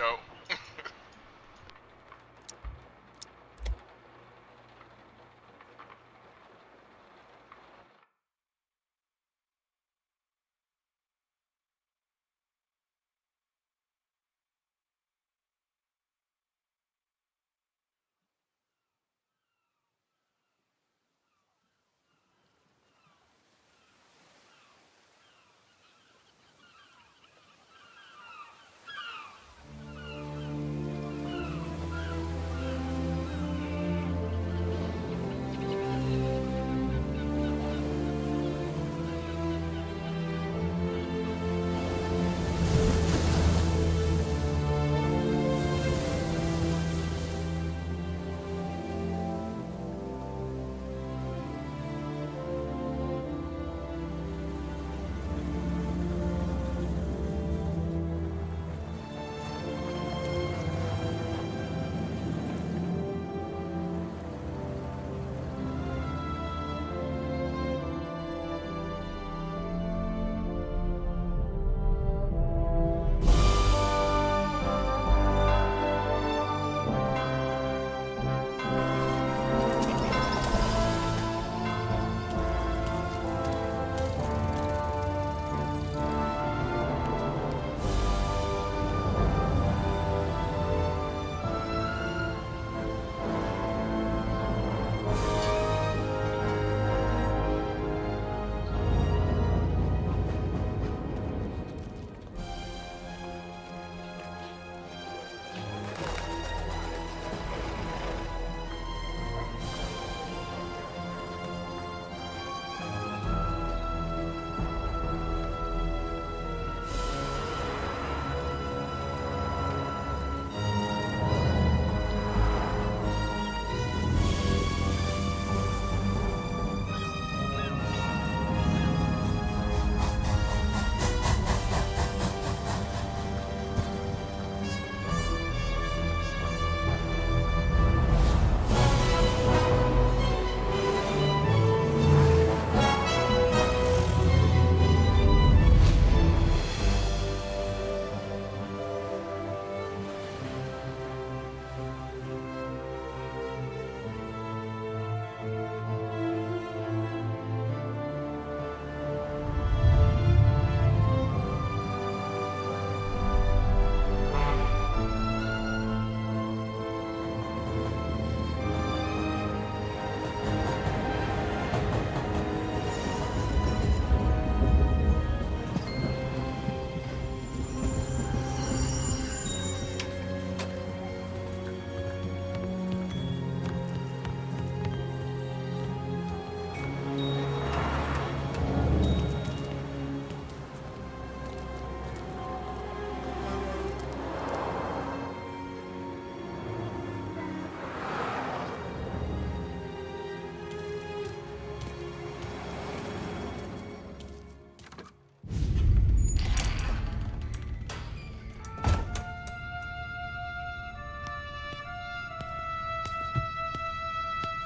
Yo.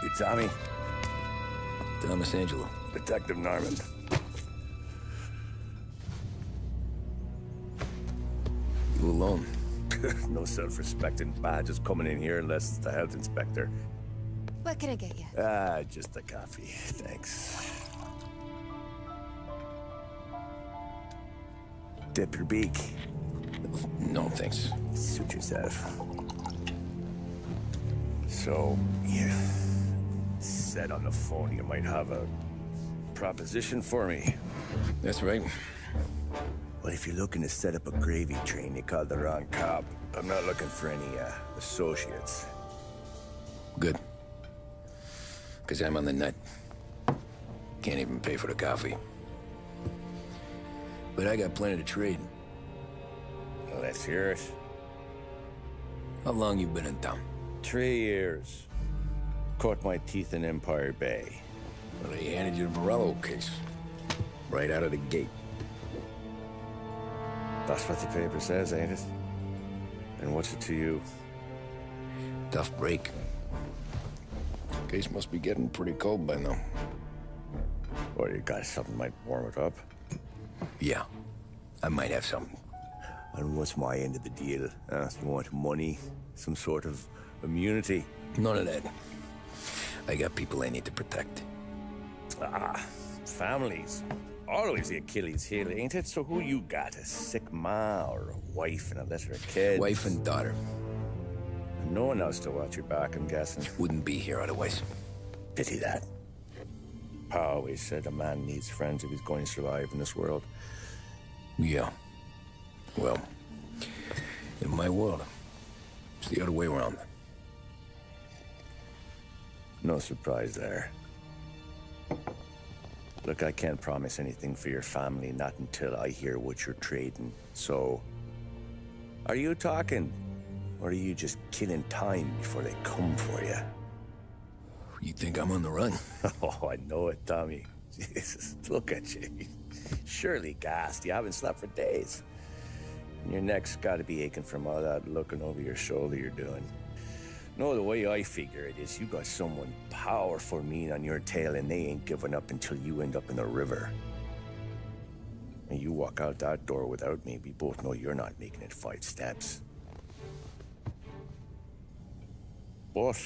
You Tommy? Thomas Angelo. Detective Norman. You alone? No self-respecting badges coming in here unless it's the health inspector. What can I get you? Just a coffee. Thanks. Dip your beak. No, thanks. Suit yourself. So, you said on the phone you might have a proposition for me. That's right. Well, if you're looking to set up a gravy train, you called the wrong cop. I'm not looking for any, associates. Good. Because I'm on the nut. Can't even pay for the coffee. But I got plenty to trade. Well, let's hear it. How long you been in town? 3 years. Caught my teeth in Empire Bay. Well, they handed you the Morello case. Right out of the gate. That's what the paper says, ain't it? And what's it to you? Tough break. Case must be getting pretty cold by now. Or you got something might warm it up? Yeah, I might have something. And what's my end of the deal? You want money? Some sort of immunity? None of that. I got people I need to protect. Families. Always the Achilles heel, ain't it? So who you got? A sick ma or a wife and a litter of kids? Wife and daughter. And no one else to watch your back, I'm guessing. Wouldn't be here otherwise. Pity that. Pa always said a man needs friends if he's going to survive in this world. Yeah. Well, in my world, it's the other way around. No surprise there. Look, I can't promise anything for your family, not until I hear what you're trading. So, are you talking? Or are you just killing time before they come for you? You think I'm on the run? Oh, I know it, Tommy. Jesus, look at you. Surely gassed. You haven't slept for days. And your neck's got to be aching from all that looking over your shoulder you're doing. No, the way I figure it is you got someone powerful mean on your tail and they ain't giving up until you end up in the river. And you walk out that door without me, we both know you're not making it 5 steps. But,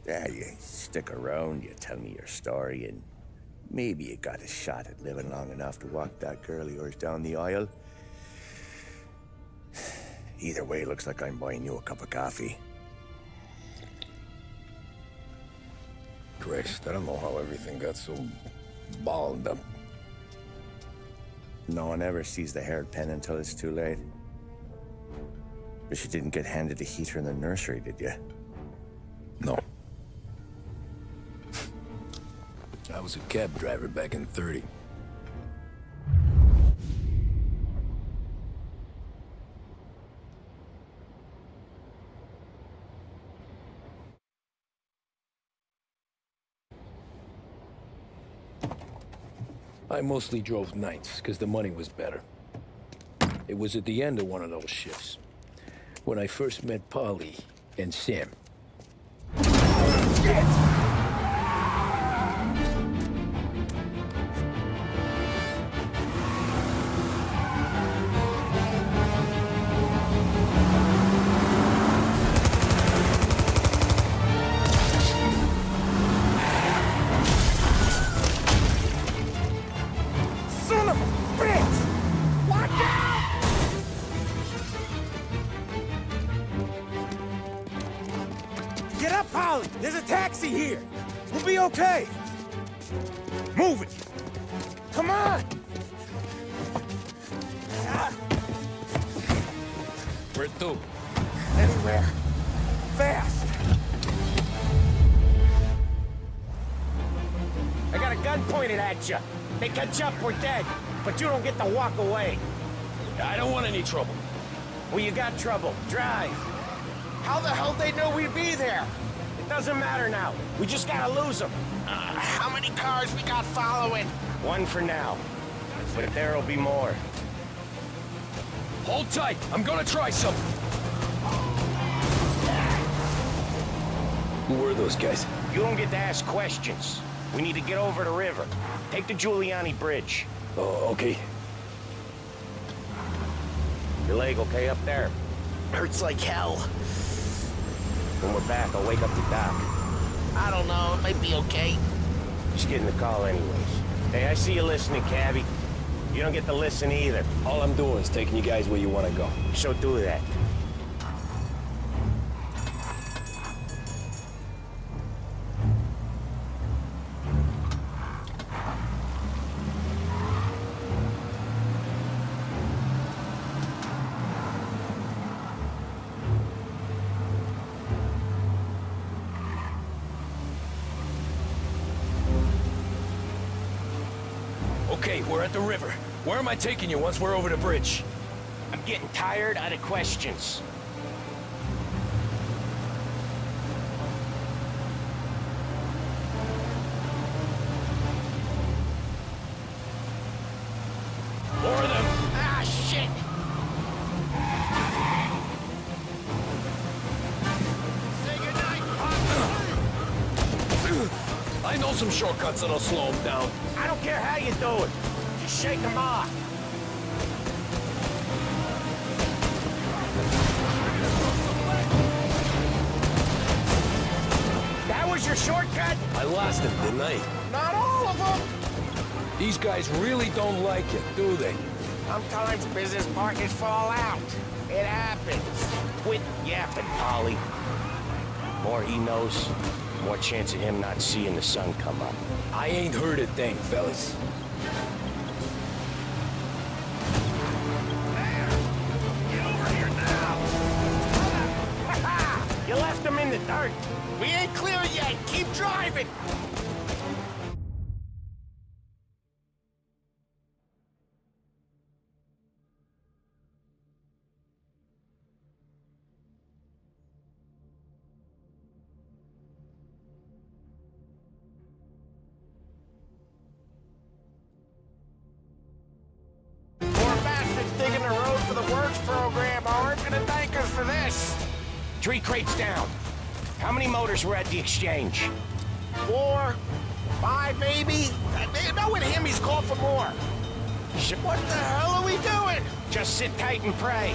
yeah, you stick around, you tell me your story, and maybe you got a shot at living long enough to walk that girl of yours down the aisle. Either way, looks like I'm buying you a cup of coffee. Christ, I don't know how everything got so balled up. No one ever sees the haired pen until it's too late. But you didn't get handed a heater in the nursery, did you? No. I was a cab driver back in '30. I mostly drove nights, because the money was better. It was at the end of one of those shifts, when I first met Polly and Sam. Shit! Get up, Polly! There's a taxi here! We'll be okay! Move it! Come on! Where to? Anywhere. Fast! I got a gun pointed at you. They catch up, we're dead. But you don't get to walk away. I don't want any trouble. Well, you got trouble. Drive. How the hell they know we'd be there? It doesn't matter now. We just gotta lose them. How many cars we got following? One for now. But there'll be more. Hold tight. I'm gonna try something. Who were those guys? You don't get to ask questions. We need to get over the river. Take the Giuliani Bridge. Oh, okay. Your leg okay up there? Hurts like hell. When we're back, I'll wake up the doc. I don't know, it might be okay. Just getting the call anyways. Hey, I see you listening, cabbie. You don't get to listen either. All I'm doing is taking you guys where you want to go. So do that. Okay, we're at the river. Where am I taking you once we're over the bridge? I'm getting tired of the questions. More of them. Ah, shit! Say goodnight, I know some shortcuts that'll slow them down. I don't care how you do it. Just shake them off. yet? I lost him, didn't I? Not all of them! These guys really don't like it, do they? Sometimes business partners fall out. It happens. Quit yapping, Polly. More he knows, more chance of him not seeing the sun come up. I ain't heard a thing, fellas. Get over here now! You left them in the dirt. We ain't clear yet. Keep driving. Digging the road for the works program aren't gonna thank us for this. 3 crates down. How many motors were at the exchange? 4, 5 maybe? Knowing him, he's called for more. What the hell are we doing? Just sit tight and pray.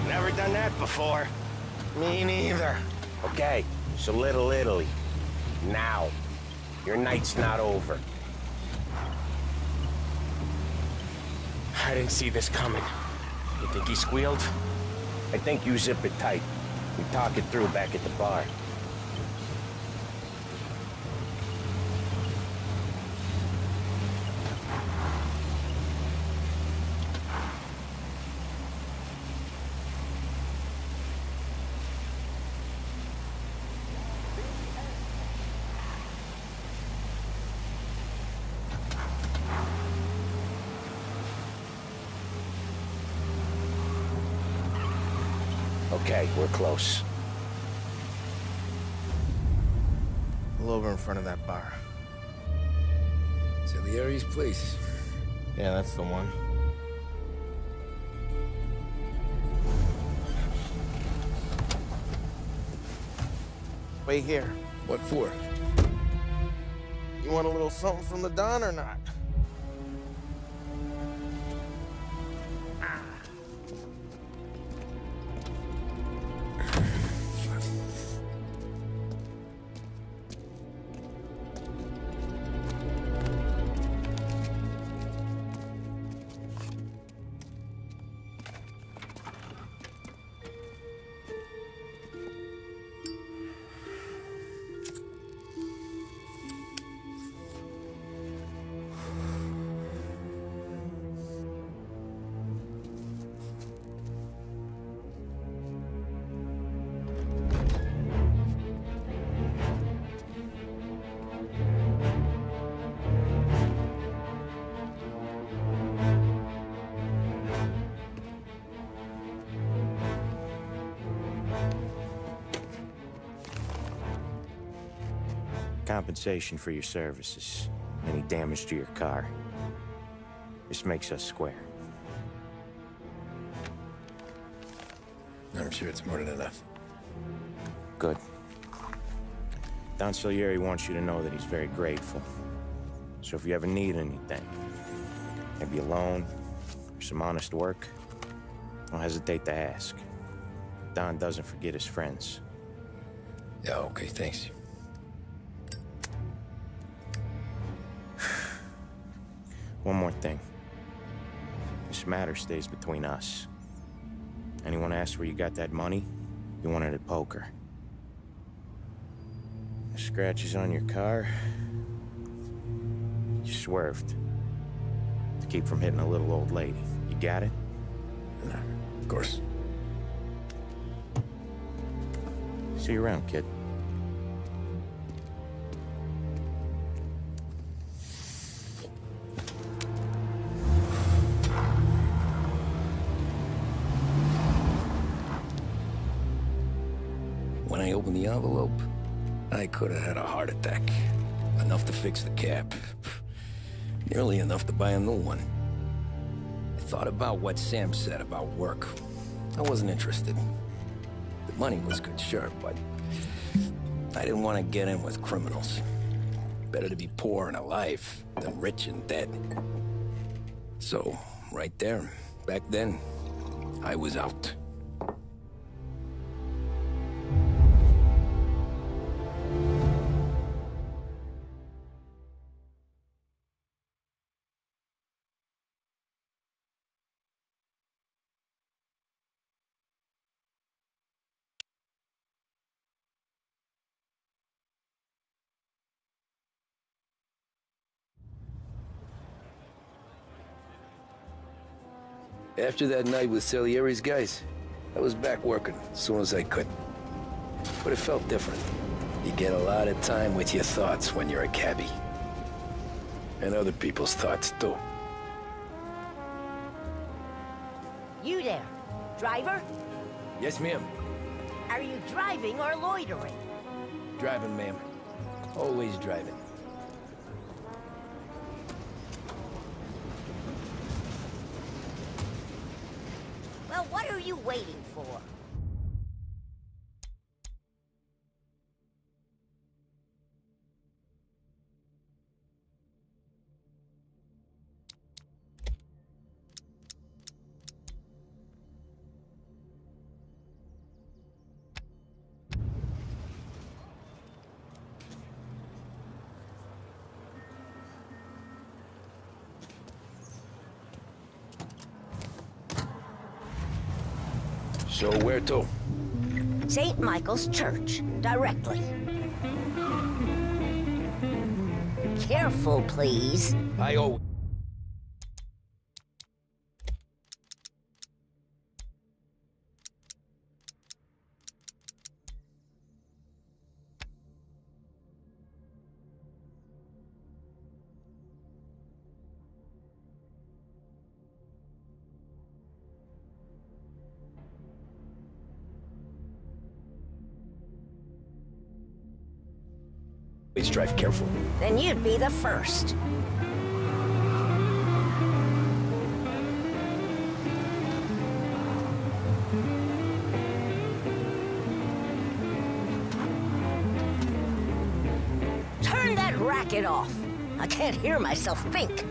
Never done that before. Me neither. Okay, so Little Italy. Now. Your night's not over. I didn't see this coming. You think he squealed? I think you zip it tight. We talk it through back at the bar. Okay, we're close. Pull over in front of that bar. Salieri's place. Yeah, that's the one. Wait here. What for? You want a little something from the Don or not? Compensation for your services. Any damage to your car. This makes us square. I'm sure it's more than enough. Good. Don Salieri wants you to know that he's very grateful. So if you ever need anything, maybe a loan or some honest work, don't hesitate to ask. Don doesn't forget his friends. Yeah, okay, thanks. One more thing. This matter stays between us. Anyone asks where you got that money, you want it at poker. The scratches on your car, you swerved. To keep from hitting a little old lady. You got it? Of course. See you around, kid. When I opened the envelope, I could have had a heart attack. Enough to fix the cap. Nearly enough to buy a new one. I thought about what Sam said about work. I wasn't interested. The money was good, sure, but I didn't want to get in with criminals. Better to be poor and alive than rich and dead. So, right there, back then, I was out. After that night with Salieri's guys, I was back working as soon as I could. But it felt different. You get a lot of time with your thoughts when you're a cabbie. And other people's thoughts, too. You there, driver? Yes, ma'am. Are you driving or loitering? Driving, ma'am. Always driving. Well, what are you waiting for? So where to? St. Michael's Church, directly. Careful, please. I owe... Please drive careful. Then you'd be the first. Turn that racket off. I can't hear myself think.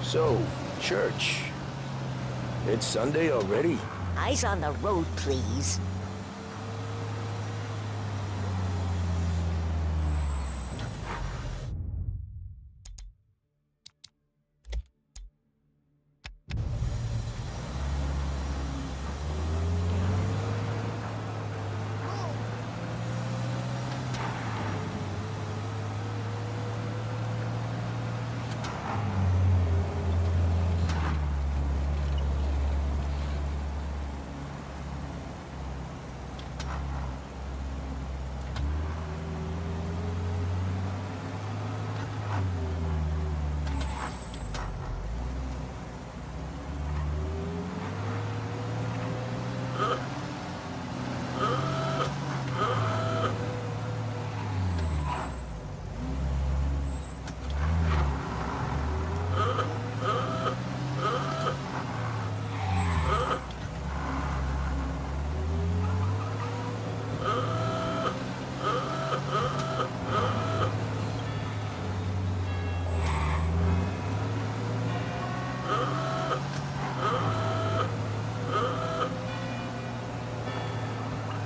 So, church. It's Sunday already? Eyes on the road, please.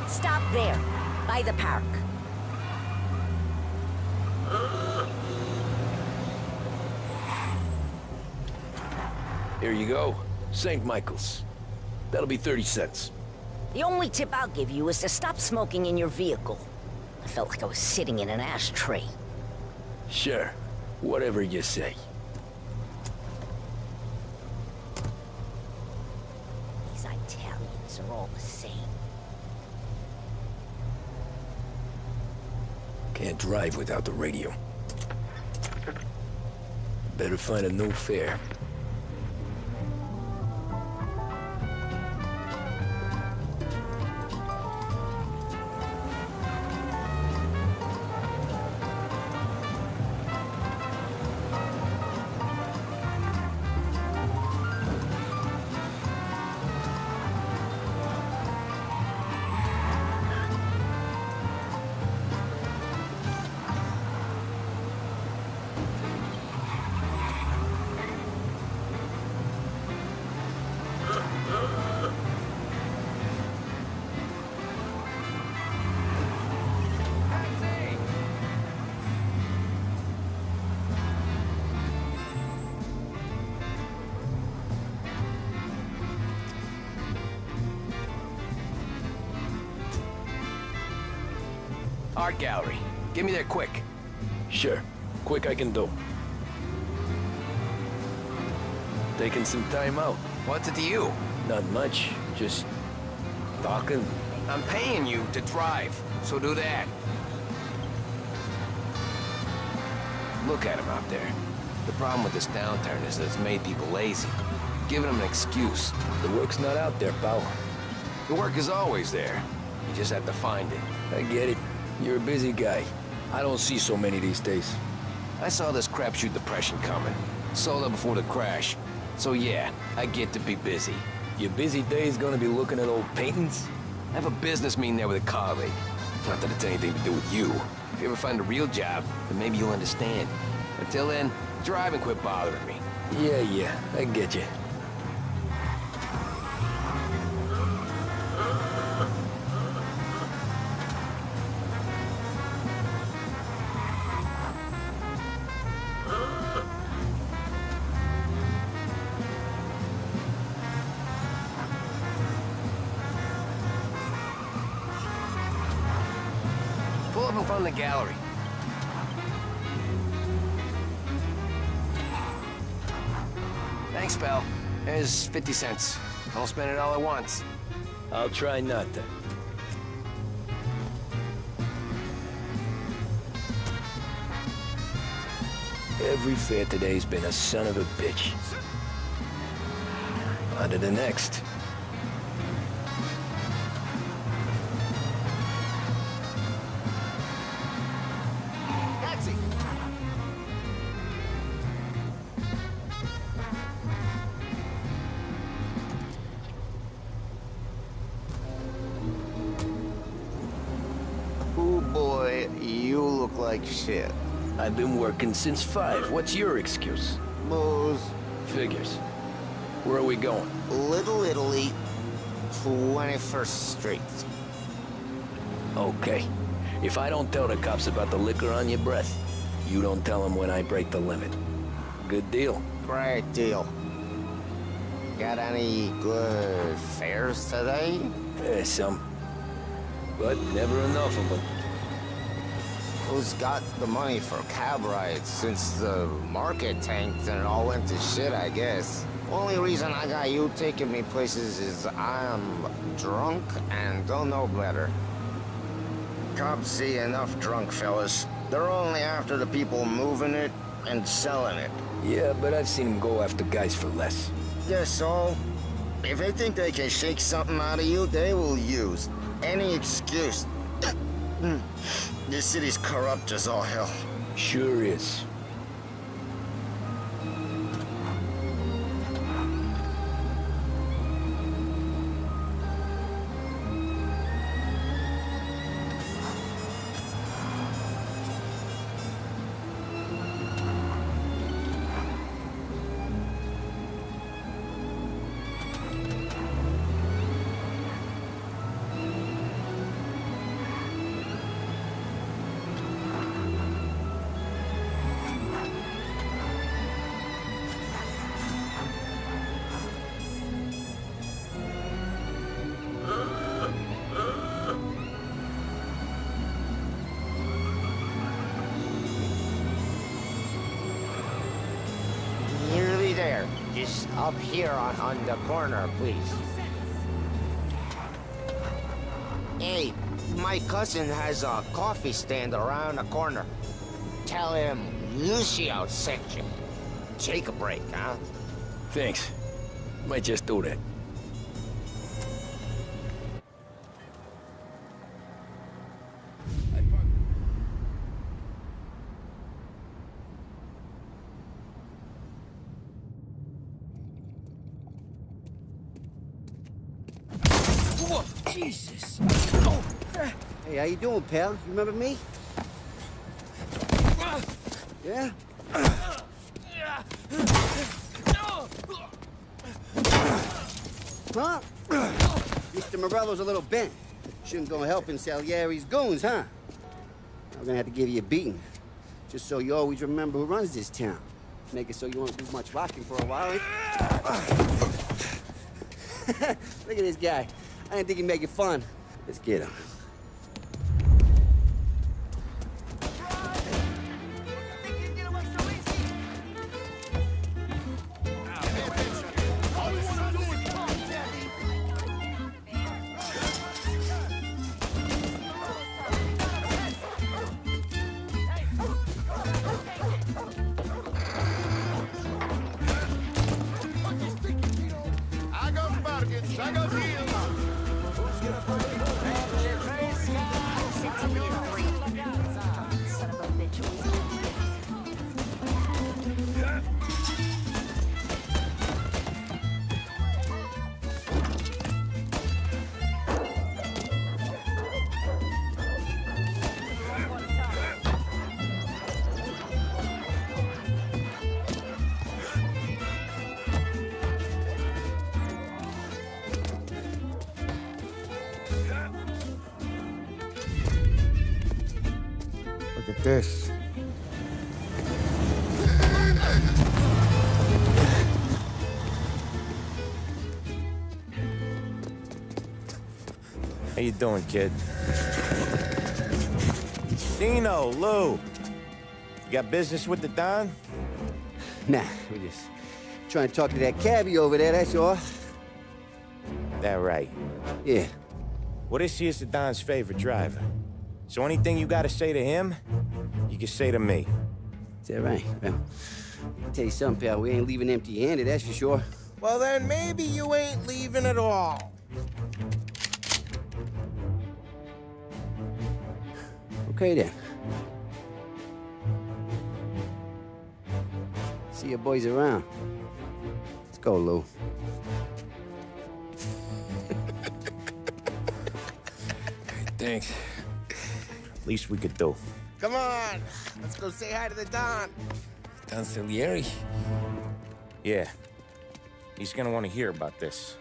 Stop there, by the park. Here you go. St. Michael's. That'll be 30 cents. The only tip I'll give you is to stop smoking in your vehicle. I felt like I was sitting in an ashtray. Sure. Whatever you say. These Italians are all the same. Can't drive without the radio. Better find a new fare. Art gallery. Get me there quick. Sure. Quick I can do. Taking some time out. What's it to you? Not much. Just talking. I'm paying you to drive, so do that. Look at him out there. The problem with this downturn is that it's made people lazy. Giving them an excuse. The work's not out there, pal. The work is always there. You just have to find it. I get it. You're a busy guy. I don't see so many these days. I saw this crapshoot depression coming. Sold up before the crash. So yeah, I get to be busy. Your busy day's gonna be looking at old paintings? I have a business meeting there with a colleague. Not that it's anything to do with you. If you ever find a real job, then maybe you'll understand. Until then, drive and quit bothering me. Yeah, I get you. Pull up in front of the gallery. Thanks, pal. There's 50 cents. I'll spend it all at once. I'll try not to. Every fare today's been a son of a bitch. On to the next. Taxi! Oh boy, you look like shit. I've been working since 5. What's your excuse? Booze. Figures. Where are we going? Little Italy, 21st Street. Okay. If I don't tell the cops about the liquor on your breath, you don't tell them when I break the limit. Good deal. Great deal. Got any good fares today? Some. But never enough of them. Who's got the money for cab rides since the market tanked and it all went to shit, I guess? Only reason I got you taking me places is I'm drunk and don't know better. Cops see enough drunk fellas. They're only after the people moving it and selling it. Yeah, but I've seen them go after guys for less. Guess so. If they think they can shake something out of you, they will use any excuse. This city's corrupt as all hell. Sure is. Nearly there. Just up here on the corner, please. Hey, my cousin has a coffee stand around the corner. Tell him Lucio sent you. Take a break, huh? Thanks. Might just do that. Jesus. Hey, how you doing, pal? You remember me? Yeah? Huh? Mr. Morello's a little bent. Shouldn't go helping Salieri's goons, huh? I'm gonna have to give you a beating. Just so you always remember who runs this town. Make it so you won't do much rocking for a while. Look at this guy. I didn't think he'd make it fun. Let's get him. Son of a bitch. Look at this. How you doing, kid? Dino, Lou. You got business with the Don? Nah, we just trying to talk to that cabbie over there, that's all. That right. Yeah. Well, this here's the Don's favorite driver. So anything you gotta say to him, you can say to me. Is that right? Well, I'll tell you something, pal. We ain't leaving empty-handed, that's for sure. Well, then maybe you ain't leaving at all. Okay, then. See your boys around. Let's go, Lou. Thanks. Least we could do. Come on, let's go say hi to the Don. Don Salieri? Yeah. He's gonna want to hear about this.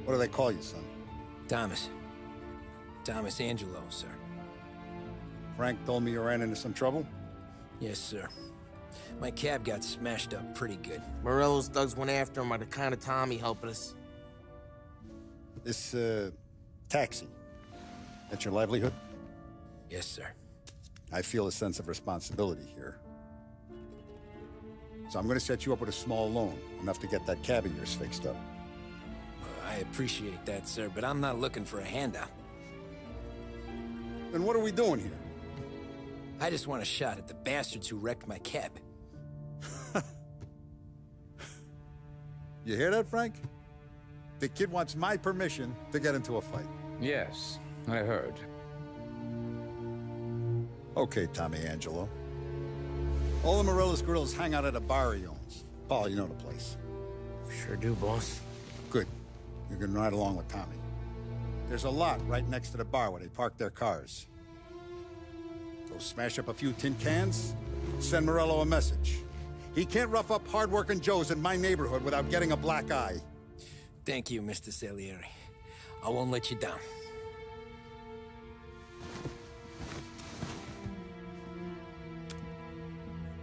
What do they call you, son? Thomas. Thomas Angelo, sir. Frank told me you ran into some trouble? Yes, sir. My cab got smashed up pretty good. Morello's thugs went after him by the kind of Tommy helping us. This, taxi. That's your livelihood? Yes, sir. I feel a sense of responsibility here. So I'm gonna set you up with a small loan, enough to get that cab of yours fixed up. I appreciate that, sir, but I'm not looking for a handout. Then what are we doing here? I just want a shot at the bastards who wrecked my cab. You hear that, Frank? The kid wants my permission to get into a fight. Yes, I heard. Okay, Tommy Angelo. All the Morello's girls hang out at a bar he owns. Paul, you know the place. Sure do, boss. Good. You can ride along with Tommy. There's a lot right next to the bar where they park their cars. Go smash up a few tin cans, send Morello a message. He can't rough up hard-working Joes in my neighborhood without getting a black eye. Thank you, Mr. Salieri. I won't let you down.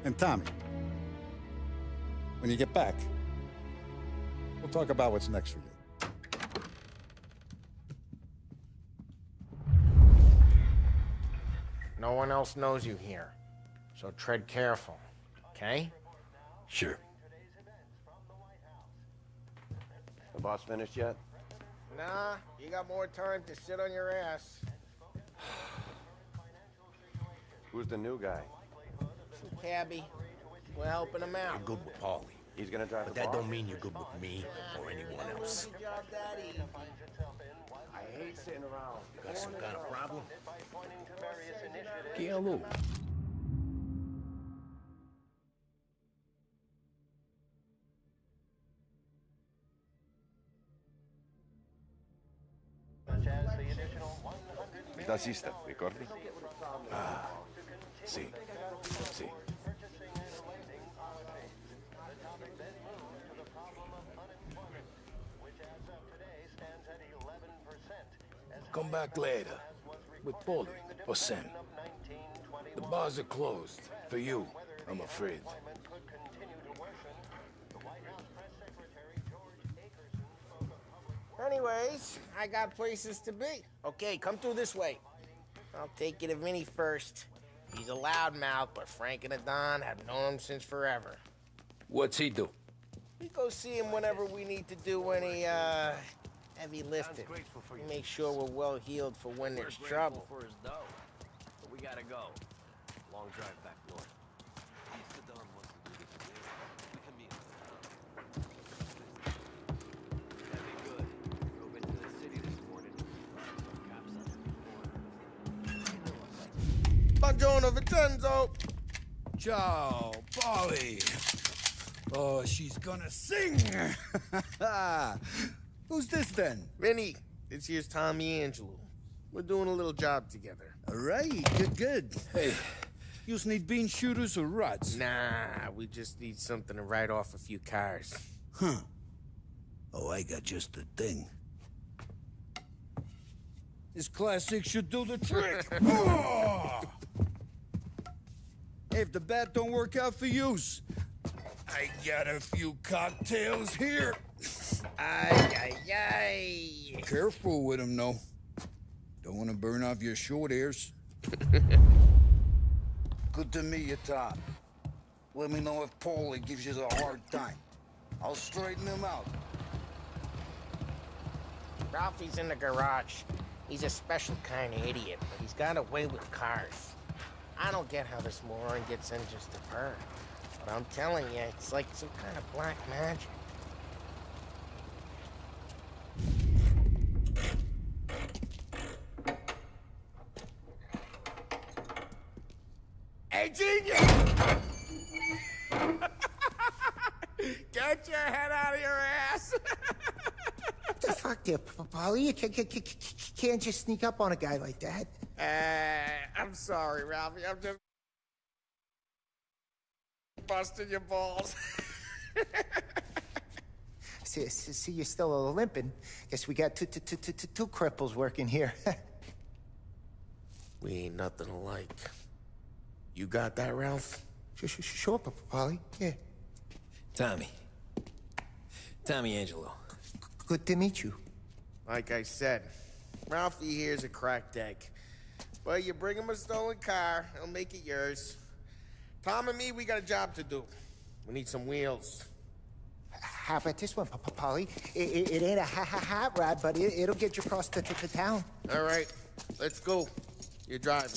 And Tommy, when you get back, we'll talk about what's next for you. No one else knows you here, so tread careful, okay? Sure. The boss finished yet? Nah, you got more time to sit on your ass. Who's the new guy? Cabbie, we're helping him out. You're good with Paulie. He's gonna drive the But that bar? don't mean you're good with me or anyone else. I hate sitting around. You got some kind of problem? Hello. Da Sista, ricordi? Ah, sì, sì. Come back later with Paulie or Sam. The Bars are closed. For you, I'm afraid. Anyways, I got places to be. Okay, come through this way. I'll take you to Vinny first. He's a loudmouth, but Frank and the Don have known him since forever. What's he do? We go see him whenever we need to do any, heavy lifting. We make sure we're well healed for when there's trouble. For his dough. But we gotta go. Long drive back north. Mr. Don wants to do this again. We can meet him. That'd be good. Drove into the city this morning. Cops on the corner. Buongiorno, Vincenzo! Ciao, Polly. Oh, she's gonna sing. Who's this then? Vinny, this here's Tommy Angelo. We're doing a little job together. All right, good. Hey, you need bean shooters or rods? Nah, we just need something to write off a few cars. Huh. Oh, I got just the thing. This classic should do the trick. Oh! Hey, if the bat don't work out for yous, I got a few cocktails here. Ay. Careful with them, though. Don't want to burn off your short hairs. Good to meet you, Todd. Let me know if Paulie gives you a hard time. I'll straighten him out. Ralphie's in the garage. He's a special kind of idiot, but he's got a way with cars. I don't get how this moron gets in just to burn. But I'm telling you, it's like some kind of black magic. Hey, genius! Get your head out of your ass! What the fuck there, Polly? You can't just sneak up on a guy like that. I'm sorry, Ralphie. I'm just busting your balls. See, you're still limping. Guess we got two cripples working here. We ain't nothing alike. You got that, Ralph? Sure, Polly. Yeah. Tommy Angelo. Good to meet you. Like I said, Ralphie here's a cracked egg. But you bring him a stolen car, he'll make it yours. Tom and me, we got a job to do. We need some wheels. How about this one, Polly? It ain't a hot rod, but it'll get you across to town. All right, let's go. You're driving.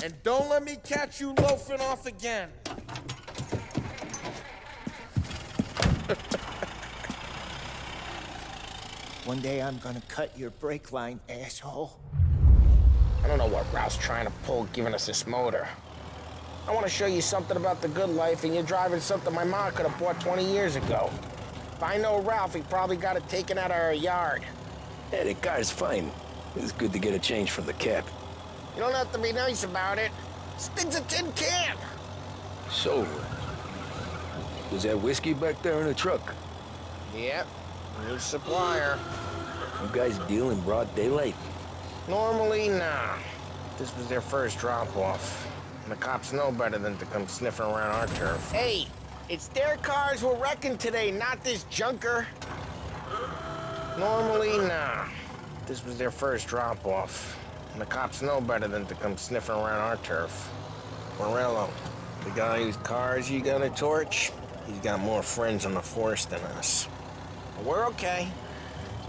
And don't let me catch you loafing off again. One day I'm gonna cut your brake line, asshole. I don't know what Ralph's trying to pull giving us this motor. I want to show you something about the good life, and you're driving something my mom could have bought 20 years ago. If I know Ralph, he probably got it taken out of our yard. Yeah, the car's fine. It's good to get a change from the cap. You don't have to be nice about it. This thing's a tin can. So, was that whiskey back there in the truck? Yep, new supplier. You guys deal in broad daylight? Normally, nah. This was their first drop-off. And the cops know better than to come sniffing around our turf. Hey, it's their cars we're wrecking today, not this junker. Normally, nah. This was their first drop-off. And the cops know better than to come sniffing around our turf. Morello, the guy whose cars you gonna torch, he's got more friends on the force than us. But we're okay,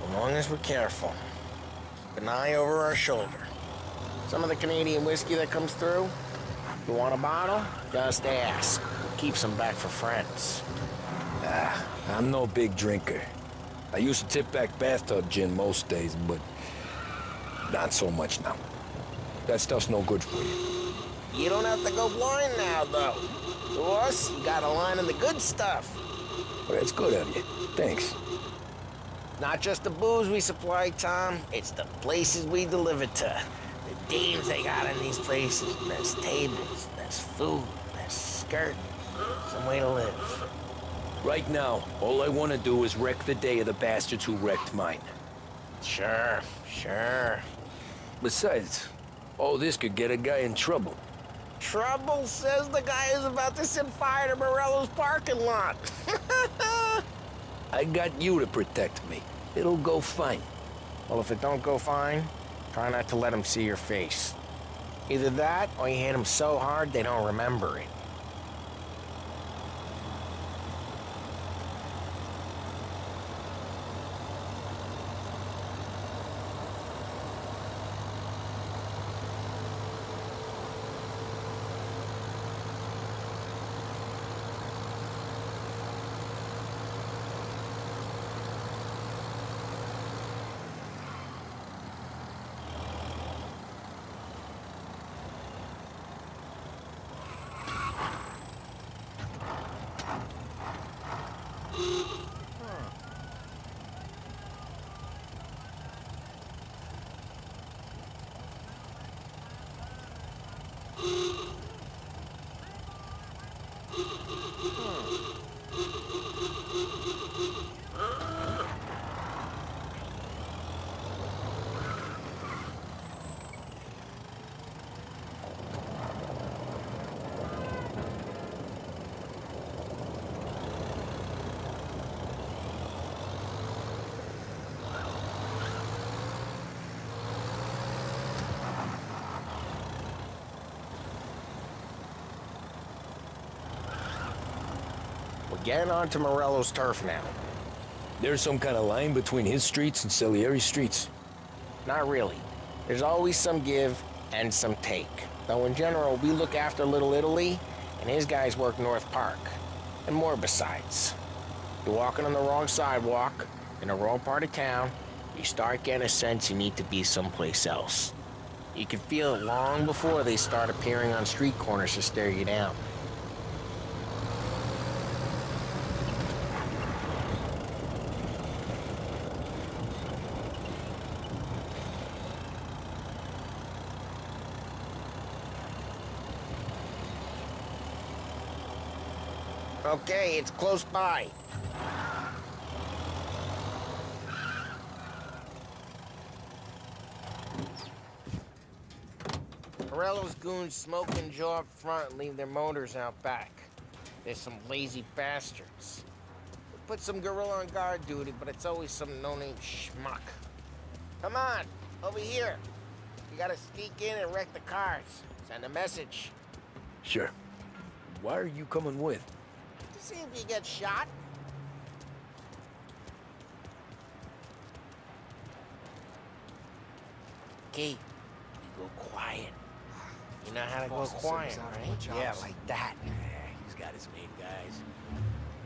so long as we're careful. Keep an eye over our shoulder. Some of the Canadian whiskey that comes through, you want a bottle? Just ask. Keep some back for friends. I'm no big drinker. I used to tip back bathtub gin most days, but not so much now. That stuff's no good for you. You don't have to go blind now, though. To us, you got a line of the good stuff. Well, that's good of you. Thanks. Not just the booze we supply, Tom. It's the places we deliver to. The dames they got in these places. There's tables, there's food, there's skirt. Some way to live. Right now, all I want to do is wreck the day of the bastards who wrecked mine. Sure. Besides, Oh, this could get a guy in trouble. Trouble, says the guy who's about to set fire to Morello's parking lot. I got you to protect me. It'll go fine. Well, if it don't go fine, try not to let him see your face. Either that, or you hit him so hard they don't remember it. We're getting onto Morello's turf now. There's some kind of line between his streets and Salieri's streets. Not really. There's always some give and some take. Though in general, we look after Little Italy, and his guys work North Park. And more besides. You're walking on the wrong sidewalk, in the wrong part of town, you start getting a sense you need to be someplace else. You can feel it long before they start appearing on street corners to stare you down. Okay, it's close by. Morello's goons smoke and jaw up front and leave their motors out back. They're some lazy bastards. We put some gorilla on guard duty, but it's always some no-name schmuck. Come on, over here. You gotta sneak in and wreck the cars. Send a message. Sure. Why are you coming with? To see if you get shot. Okay, you go quiet. You know how to go quiet, right? Yeah, like that. Yeah, he's got his main guys.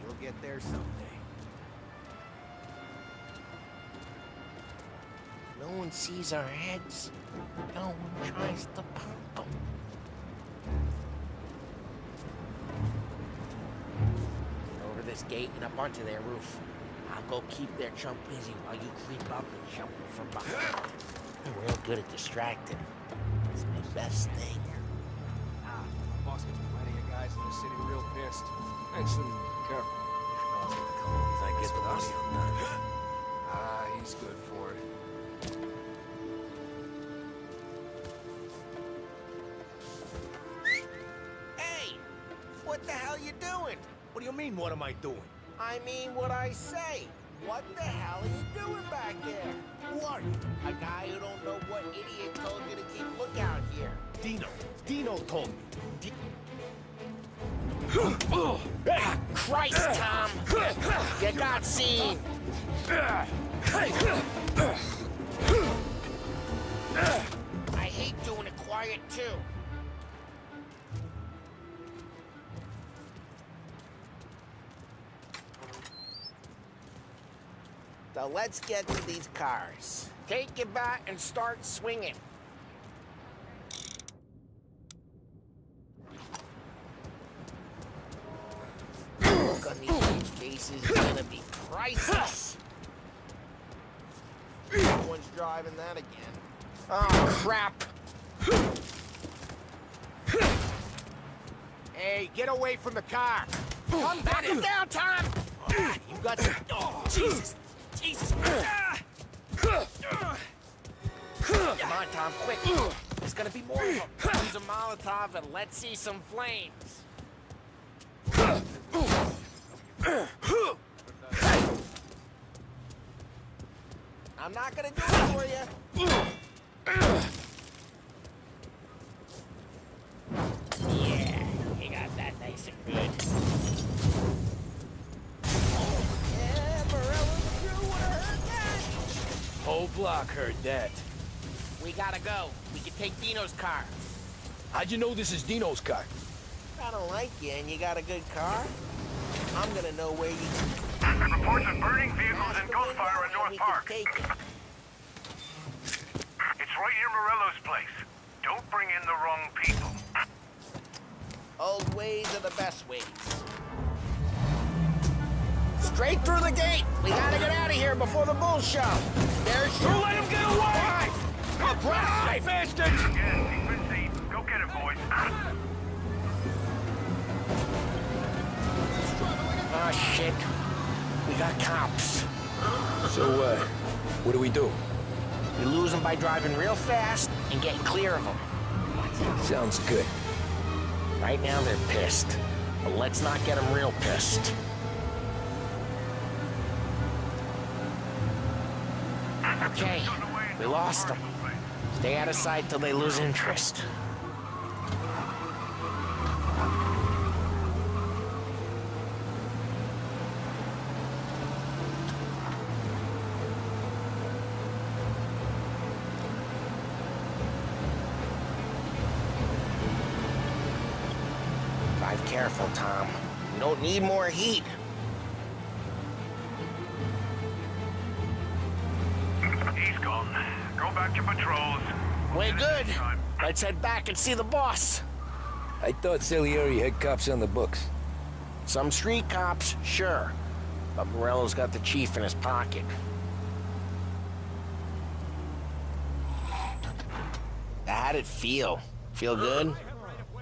You'll get there someday. No one sees our heads. No one tries to pump them. Over this gate and up onto their roof. I'll go keep their chump busy while you creep up and jump from behind. I'm real good at distracting. It's my best thing. My boss gets plenty of guys in the city real pissed. Actually, careful. I get the money on that. Ah, he's good for it. Hey! What the hell you doing? What do you mean, what am I doing? I mean what I say. What the hell are you doing back there? Who are you? A guy who don't know what idiot told you to keep lookout here. Dino told me. Christ, Tom! You got seen! I hate doing it quiet, too. So let's get to these cars. Take your bat and start swinging. Look on these kids' faces is gonna be priceless. No one's driving that again. Oh, crap. Hey, get away from the car! Come back him down, Tom! You got some... Oh, Jesus! Jesus! Come on, Tom, quick. There's gonna be more of them. Use a Molotov and let's see some flames. I'm not gonna do it for you. Yeah, you got that nice and good. Yeah, Morello's crew would have heard that. Whole block heard that. We gotta go. We can take Dino's car. How'd you know this is Dino's car? I don't like you and you got a good car. I'm gonna know where you... Reports of burning vehicles and gunfire in North Park. It's right near Morello's place. Don't bring in the wrong people. Old ways are the best ways. Straight through the gate. We gotta get out of here before the bull show. There's... Don't let him get away! Drive! Bastards! Yes, he's been seen. Go get him, boys. Oh, shit. We got cops. So, what do we do? We lose them by driving real fast and getting clear of them. Sounds good. Right now, they're pissed. But let's not get them real pissed. Okay, we lost them. Stay out of sight till they lose interest. Drive careful, Tom. We don't need more heat. He's gone. Go back to patrols. We're good. Let's head back and see the boss. I thought Salieri had cops on the books. Some street cops, sure. But Morello's got the chief in his pocket. How'd it feel? Feel good?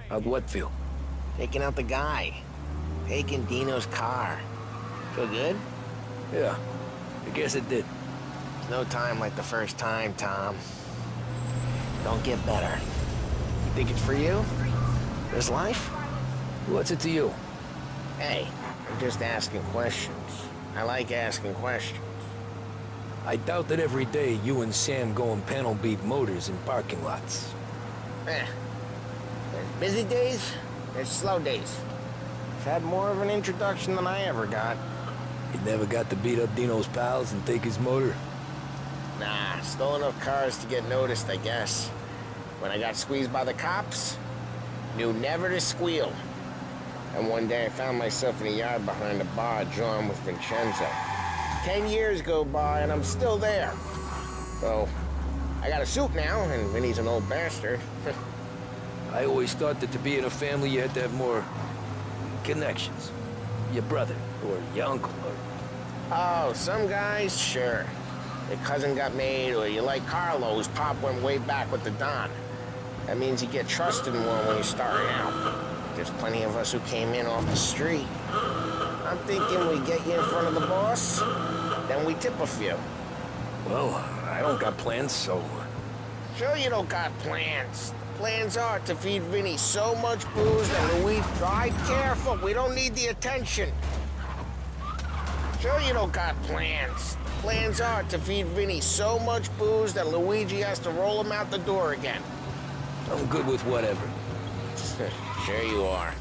How'd what feel? Taking out the guy. Taking Dino's car. Feel good? Yeah, I guess it did. There's no time like the first time, Tom. Don't get better. You think it's for you? This life? What's it to you? Hey, I'm just asking questions. I like asking questions. I doubt that every day you and Sam go and panel beat motors in parking lots. There's busy days, there's slow days. I've had more of an introduction than I ever got. You never got to beat up Dino's pals and take his motor? Nah, stole enough cars to get noticed, I guess. When I got squeezed by the cops, knew never to squeal. And one day I found myself in a yard behind a bar drawn with Vincenzo. 10 years go by and I'm still there. So, I got a suit now, and Vinny's an old bastard. I always thought that to be in a family you had to have more connections. Your brother, or your uncle, or... Oh, some guys, sure. Your cousin got made, or you like Carlos, Pop went way back with the Don. That means you get trusted more when you start out. There's plenty of us who came in off the street. I'm thinking we get you in front of the boss, then we tip a few. Well, I don't got plans, so... Sure you don't got plans. Plans are to feed Vinny so much booze that Luigi... Drive careful, we don't need the attention. Sure you don't got plans. Plans are to feed Vinny so much booze that Luigi has to roll him out the door again. I'm good with whatever. Sure you are.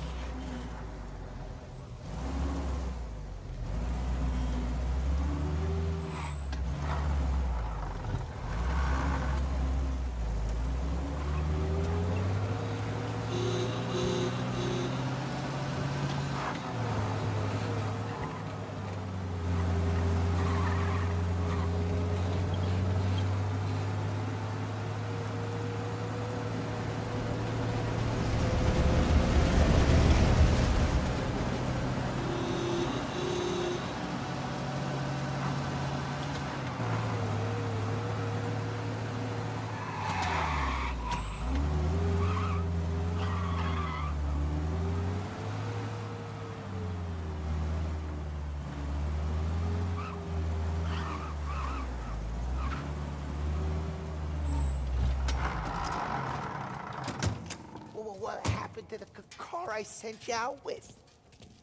happened to the car I sent you out with?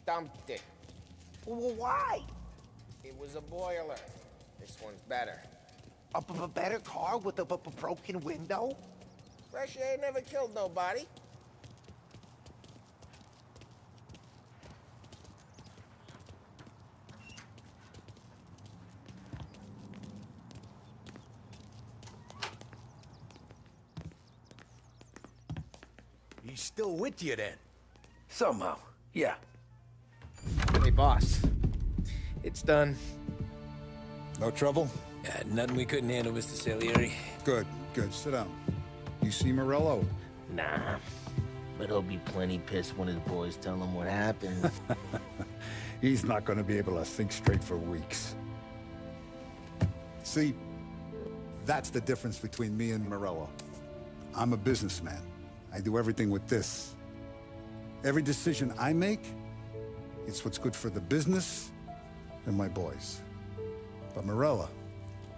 Dumped it. Well, why? It was a boiler. This one's better. A better car with a broken window? Fresh air never killed nobody. He's still with you then? Somehow, yeah. Hey, boss. It's done. No trouble? Nothing we couldn't handle, Mr. Salieri. Good, good. Sit down. You see Morello? Nah. But he'll be plenty pissed when his boys tell him what happened. He's not going to be able to think straight for weeks. See, that's the difference between me and Morello. I'm a businessman. I do everything with this. Every decision I make, it's what's good for the business and my boys. But Morello,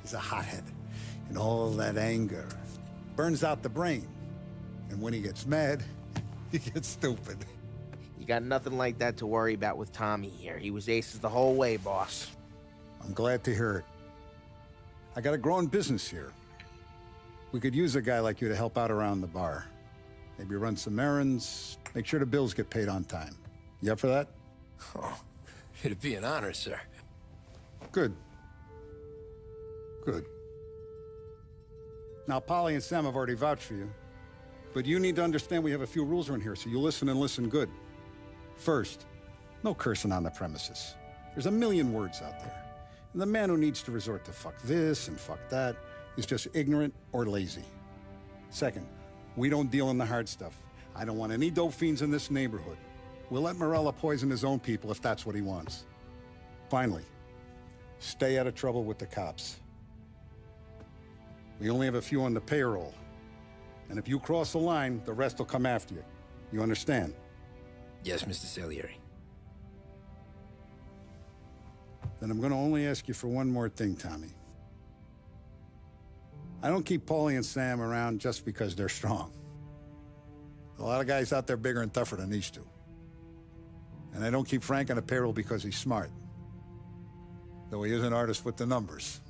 he's a hothead. And all that anger burns out the brain. And when he gets mad, he gets stupid. You got nothing like that to worry about with Tommy here. He was aces the whole way, boss. I'm glad to hear it. I got a growing business here. We could use a guy like you to help out around the bar. Maybe run some errands, make sure the bills get paid on time. You up for that? Oh, it'd be an honor, sir. Good. Good. Now, Polly and Sam have already vouched for you. But you need to understand we have a few rules around here, so you listen and listen good. First, no cursing on the premises. There's a million words out there. And the man who needs to resort to fuck this and fuck that is just ignorant or lazy. Second, we don't deal in the hard stuff. I don't want any dope fiends in this neighborhood. We'll let Morello poison his own people if that's what he wants. Finally, stay out of trouble with the cops. We only have a few on the payroll. And if you cross the line, the rest will come after you. You understand? Yes, Mr. Salieri. Then I'm gonna only ask you for one more thing, Tommy. I don't keep Paulie and Sam around just because they're strong. A lot of guys out there bigger and tougher than these two. And I don't keep Frank on a payroll because he's smart. Though he is an artist with the numbers.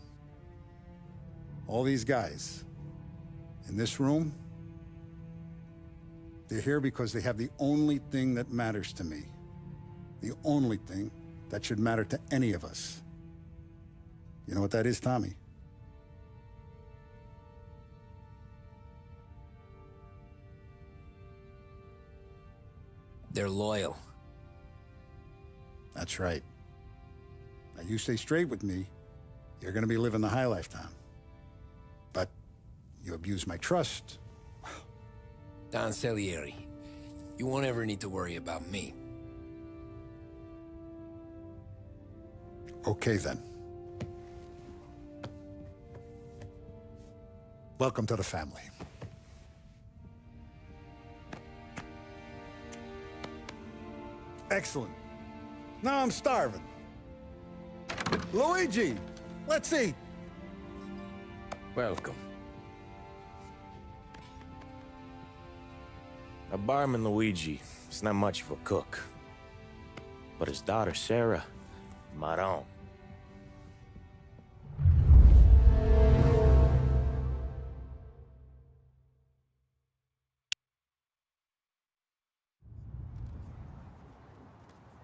All these guys in this room, they're here because they have the only thing that matters to me. The only thing that should matter to any of us. You know what that is, Tommy? They're loyal. That's right. Now you stay straight with me, you're gonna be living the high life, Tom. But you abuse my trust. Don Salieri, you won't ever need to worry about me. Okay, then. Welcome to the family. Excellent. Now I'm starving. Luigi, let's eat. Welcome. A barman Luigi is not much of a cook. But his daughter Sarah, Maron.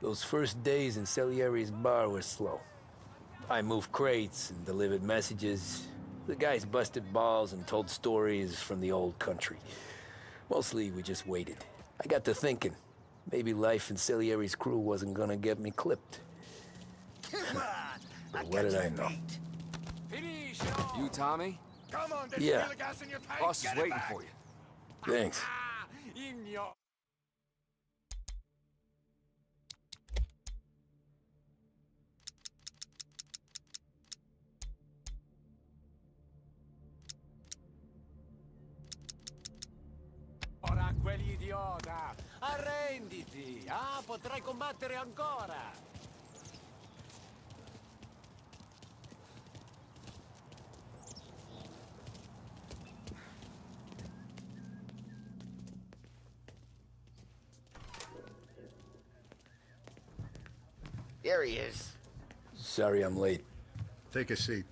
Those first days in Salieri's bar were slow. I moved crates and delivered messages. The guys busted balls and told stories from the old country. Mostly, we just waited. I got to thinking, maybe life in Salieri's crew wasn't gonna get me clipped. But what did I know? You, Tommy? Come on, there's Yeah. still gas in your tank. Boss is Get it waiting back. for you. Thanks. In your... Ora quell'idiota! Arrenditi! Ah, potrai combattere ancora! There he is. Sorry I'm late. Take a seat.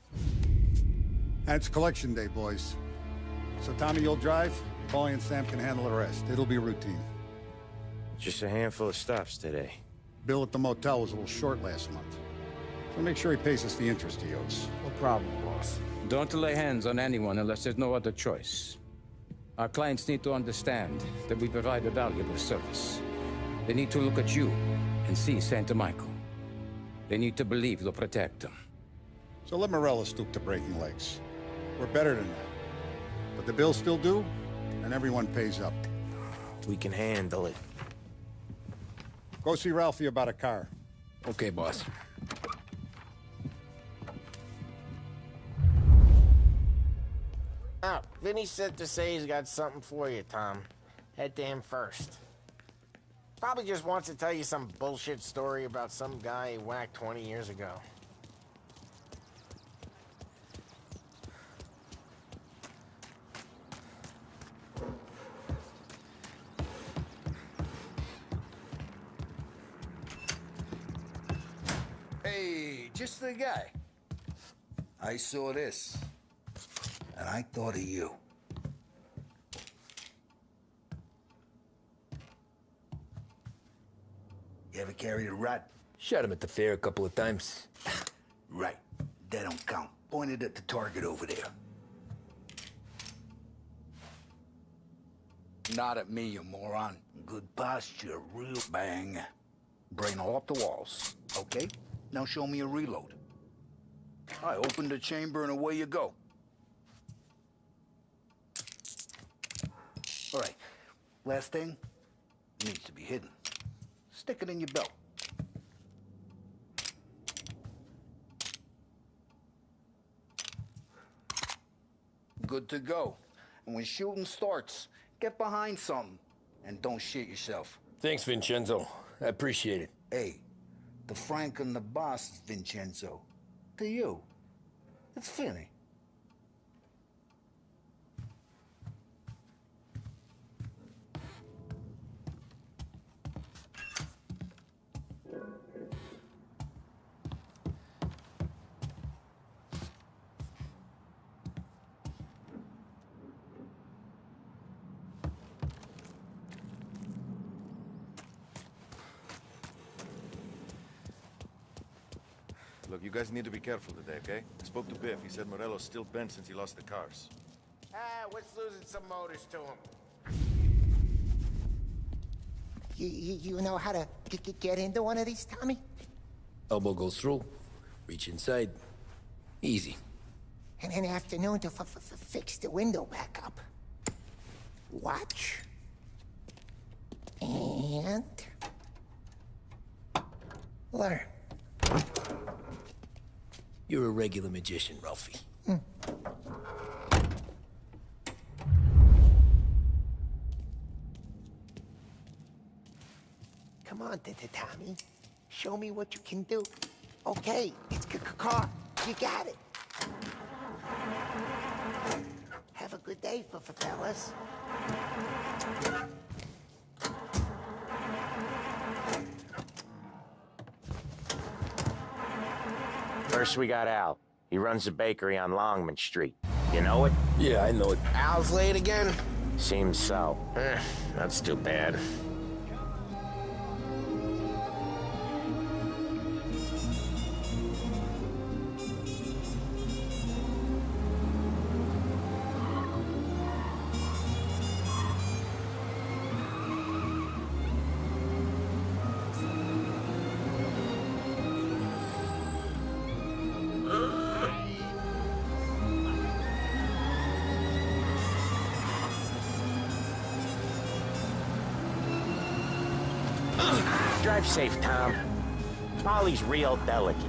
And it's collection day, boys. So Tommy, you'll drive. Paulie and Sam can handle the rest. It'll be routine. Just a handful of stops today. Bill at the motel was a little short last month. So make sure he pays us the interest he owes. No problem, boss. Don't lay hands on anyone unless there's no other choice. Our clients need to understand that we provide a valuable service. They need to look at you and see Santa Michael. They need to believe you'll protect them. So let Morello stoop to breaking legs. We're better than that. But the bill's still due, and everyone pays up. We can handle it. Go see Ralphie about a car. Okay, boss. Oh, Vinny said to say he's got something for you, Tom. Head to him first. Probably just wants to tell you some bullshit story about some guy he whacked 20 years ago. Hey, just the guy. I saw this, and I thought of you. You ever carried a rat? Shot him at the fair a couple of times. Right. That don't count. Pointed at the target over there. Not at me, you moron. Good posture, real bang. Brain all up the walls. Okay? Now show me a reload. I open the chamber and away you go. All right. Last thing. Needs to be hidden. Stick it in your belt. Good to go. And when shooting starts, get behind something and don't shit yourself. Thanks, Vincenzo. I appreciate it. Hey, the Frank and the boss, Vincenzo. To you, it's Finny. Look, you guys need to be careful today, okay? I spoke to Biff. He said Morello's still bent since he lost the cars. What's losing some motors to him? You know how to get into one of these, Tommy? Elbow goes through. Reach inside. Easy. And an afternoon to fix the window back up. Watch. And... learn. You're a regular magician, Ralphie. Come on, Tommy. Show me what you can do. Okay, it's car. You got it. Have a good day, fellas. First, we got Al. He runs a bakery on Longman Street. You know it? Yeah, I know it. Al's late again? Seems so. That's too bad. Drive safe, Tom. Polly's real delicate.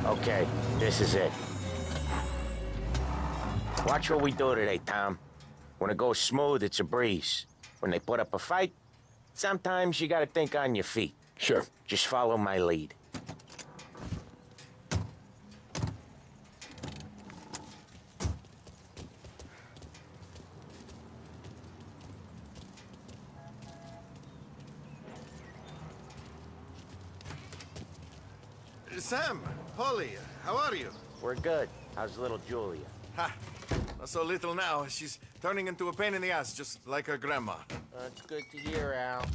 Okay, this is it. Watch what we do today, Tom. When it goes smooth, it's a breeze. When they put up a fight, sometimes you gotta think on your feet. Sure. Just follow my lead. Sam, Polly, how are you? We're good. How's little Julia? Ha! Not so little now. She's turning into a pain in the ass, just like her grandma. That's good to hear, Al.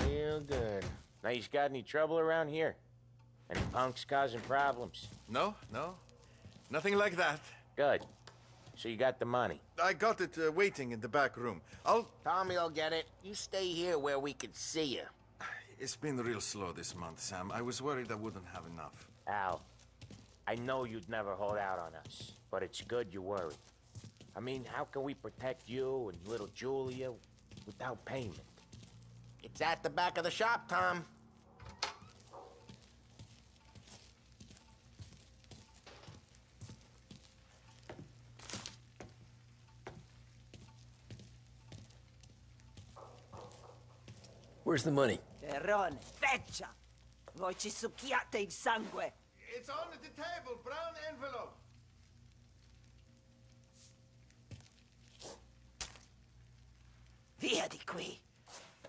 Real good. Now, you got any trouble around here? Any punks causing problems? No, no. Nothing like that. Good. So you got the money? I got it waiting in the back room. Tommy will get it. You stay here where we can see you. It's been real slow this month, Sam. I was worried I wouldn't have enough. Al, I know you'd never hold out on us, but it's good you worry. I mean, how can we protect you and little Julia without payment? It's at the back of the shop, Tom. Where's the money? Terrone, feccia! Voi ci succhiate il sangue! It's on the table, brown envelope. Via di qui!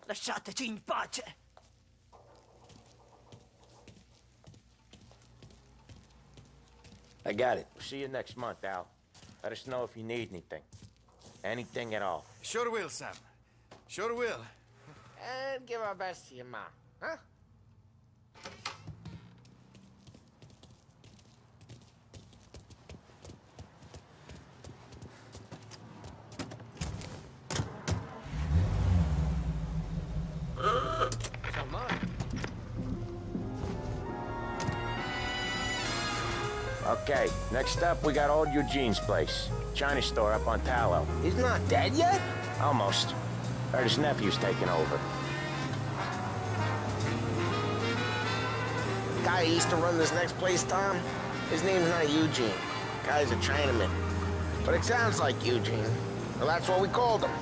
Lasciateci in pace! I got it. See you next month, Al. Let us know if you need anything. Anything at all. Sure will, Sam. Sure will. And give our best to your mom, huh? Come on. Okay, next up, we got old Eugene's place. China store up on Tallow. He's not dead yet? Almost. Heard his nephew's taking over. The guy who used to run this next place, Tom, his name's not Eugene. Guy's a Chinaman. But it sounds like Eugene. Well, that's what we called him.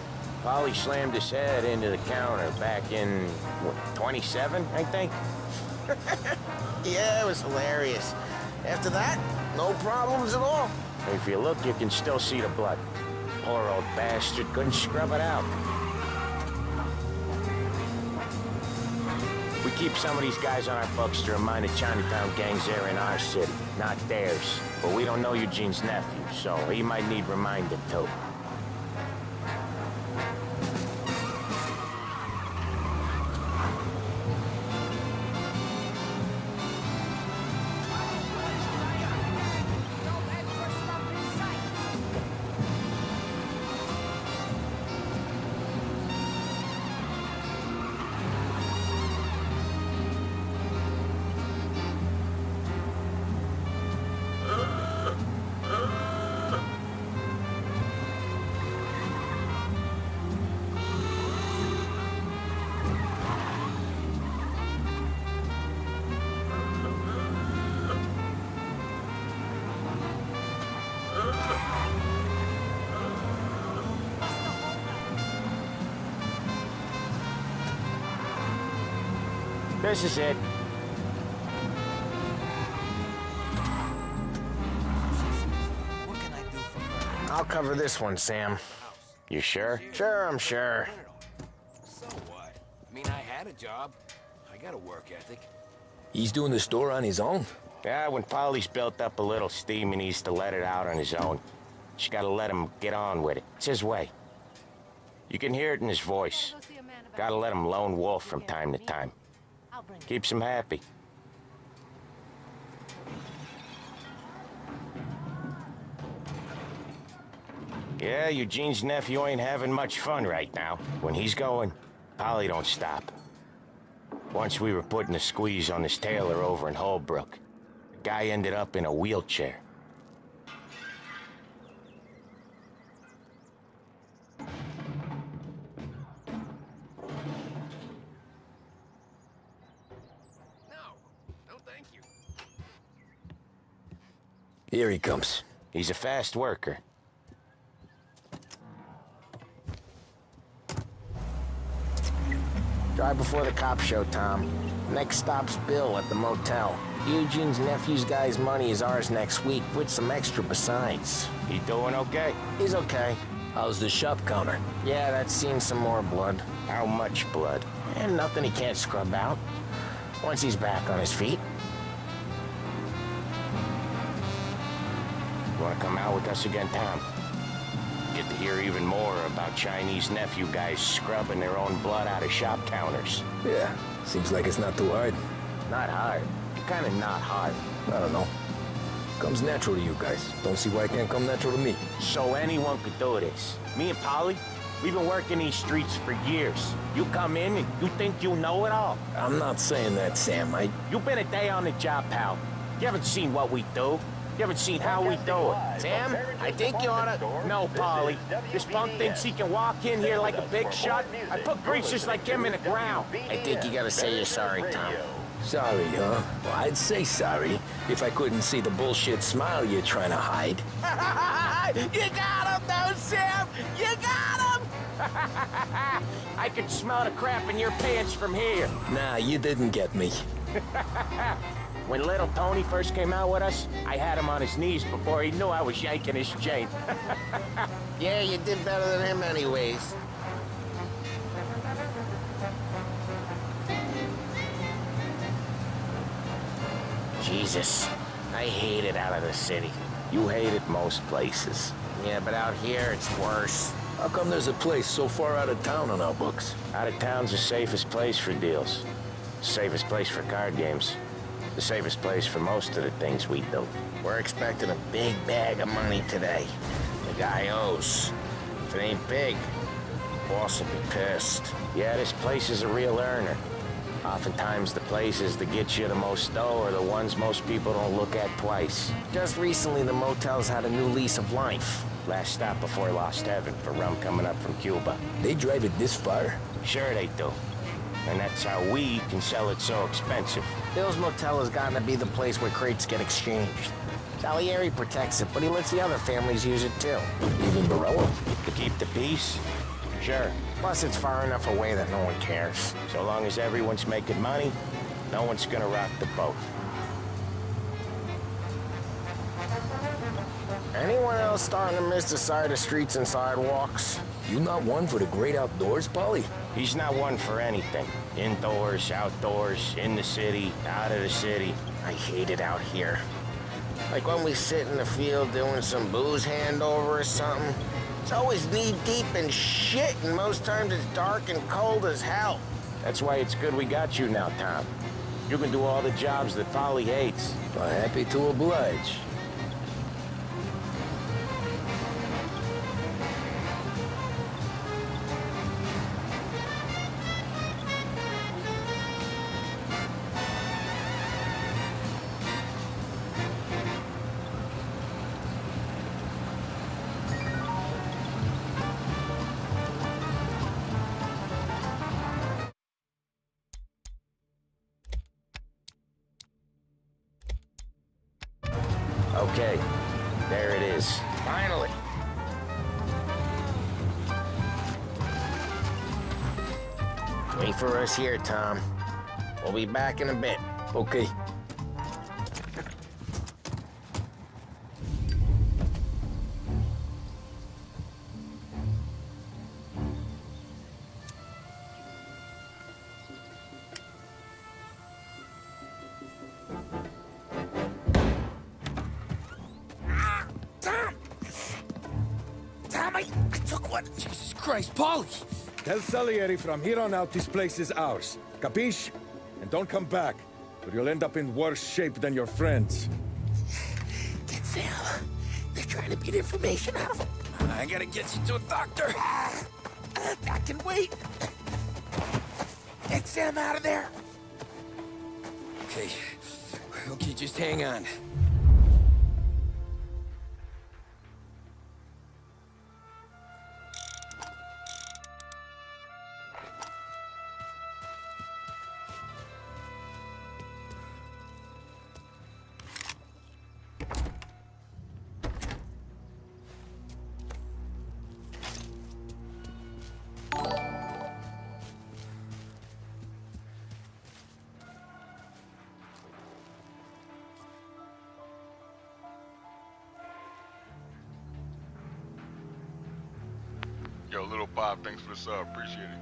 Polly slammed his head into the counter back in, what, 27, I think? Yeah, it was hilarious. After that, no problems at all. If you look, you can still see the blood. Poor old bastard couldn't scrub it out. We keep some of these guys on our books to remind the Chinatown gangs they're in our city, not theirs. But we don't know Eugene's nephew, so he might need reminding too. This is it. What can I do for her? I'll cover this one, Sam. You sure? Sure, I'm sure. So what? I mean, I had a job. I got a work ethic. He's doing the store on his own? Yeah, when Polly's built up a little steam, he needs to let it out on his own. She gotta let him get on with it. It's his way. You can hear it in his voice. Gotta let him lone wolf from time to time. Keeps him happy. Yeah, Eugene's nephew ain't having much fun right now. When he's going, Polly don't stop. Once we were putting a squeeze on this tailor over in Holbrook. The guy ended up in a wheelchair. Here he comes. He's a fast worker. Drive before the cops show, Tom. Next stop's Bill at the motel. Eugene's nephew's guy's money is ours next week, with some extra besides. He doing okay? He's okay. How's the shop counter? Yeah, that's seen some more blood. How much blood? And nothing he can't scrub out. Once he's back on his feet. You wanna come out with us again, Tom? Get to hear even more about Chinese nephew guys scrubbing their own blood out of shop counters. Yeah, seems like it's not too hard. Not hard. Kinda not hard. I don't know. Comes natural to you guys. Don't see why it can't come natural to me. So anyone could do this. Me and Polly, we've been working these streets for years. You come in and you think you know it all. I'm not saying that, Sam. You've been a day on the job, pal. You haven't seen what we do. You haven't seen how we do it. Sam, I think you oughta... No, Polly. This punk thinks he can walk in here like a big shot. I put greasers like him in the ground. I think you gotta say you're sorry, Tom. Sorry, huh? Well, I'd say sorry if I couldn't see the bullshit smile you're trying to hide. You got him, though, Sam! You got him! I can smell the crap in your pants from here. Nah, you didn't get me. When little Tony first came out with us, I had him on his knees before he knew I was yanking his chain. Yeah, you did better than him anyways. Jesus, I hate it out of the city. You hate it most places. Yeah, but out here, it's worse. How come there's a place so far out of town on our books? Out of town's the safest place for deals. Safest place for card games. The safest place for most of the things we do. We're expecting a big bag of money today. The guy owes. If it ain't big, boss will be pissed. Yeah, this place is a real earner. Oftentimes the places that get you the most dough are the ones most people don't look at twice. Just recently, the motel's had a new lease of life. Last stop before Lost Heaven for rum coming up from Cuba. They drive it this far? Sure they do. And that's how we can sell it so expensive. Bill's Motel has gotten to be the place where crates get exchanged. Salieri protects it, but he lets the other families use it too. Even Morello? To keep the peace? Sure. Plus, it's far enough away that no one cares. So long as everyone's making money, no one's gonna rock the boat. Anyone else starting to miss the side of streets and sidewalks? You not one for the great outdoors, Polly? He's not one for anything. Indoors, outdoors, in the city, out of the city. I hate it out here. Like when we sit in the field doing some booze handover or something. It's always knee-deep in shit, and most times it's dark and cold as hell. That's why it's good we got you now, Tom. You can do all the jobs that Polly hates. I'm happy to oblige. Okay, there it is. Finally. Wait for us here, Tom. We'll be back in a bit. Okay. Jesus Christ, Polly! Tell Salieri from here on out this place is ours. Capiche? And don't come back, or you'll end up in worse shape than your friends. Get Sam. They're trying to get information out of him. I gotta get you to a doctor. I can wait. Get Sam out of there. Okay. Okay, just hang on. Yo, Little Pop, thanks for the sub. Appreciate it.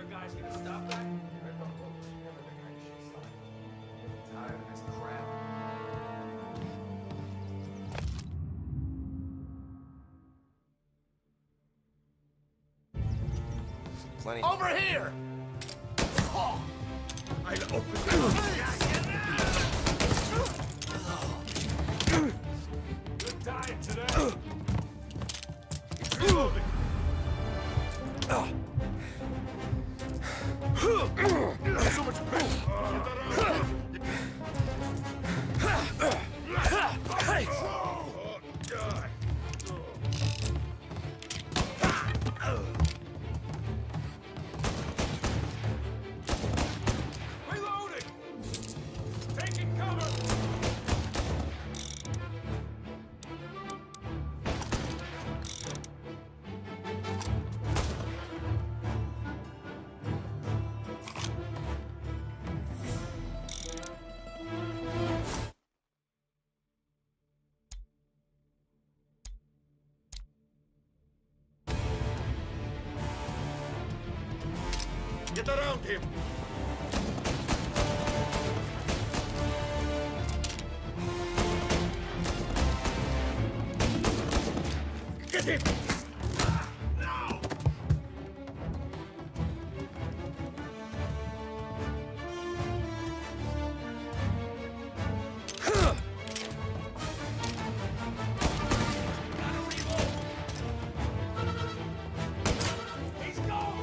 Guys gonna stop that? Tired of this crap. Plenty. Over here! Oh. I'll open Good diet today. Reloading. so much pain. Reloading. Taking cover. Get around him! Get him! No! He's gone.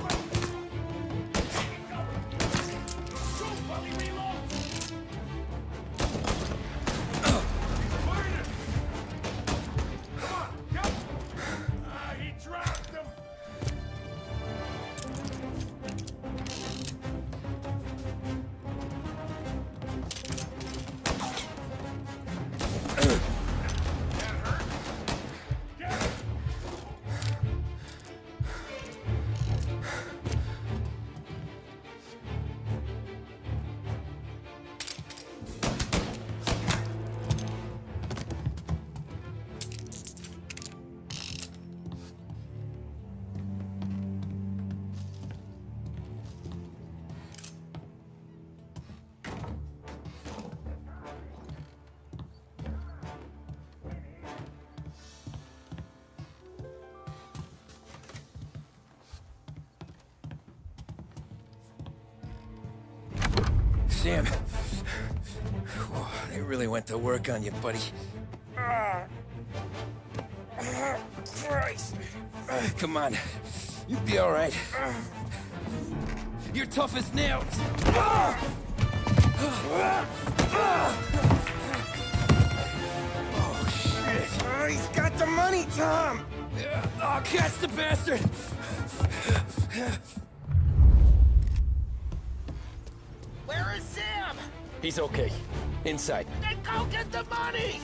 Sam. They really went to work on you, buddy. Christ. Come on. You'll be all right. You're tough as nails. Oh, shit. He's got the money, Tom. Oh, catch the bastard. Where is Sam? He's okay. Inside. Then go get the money!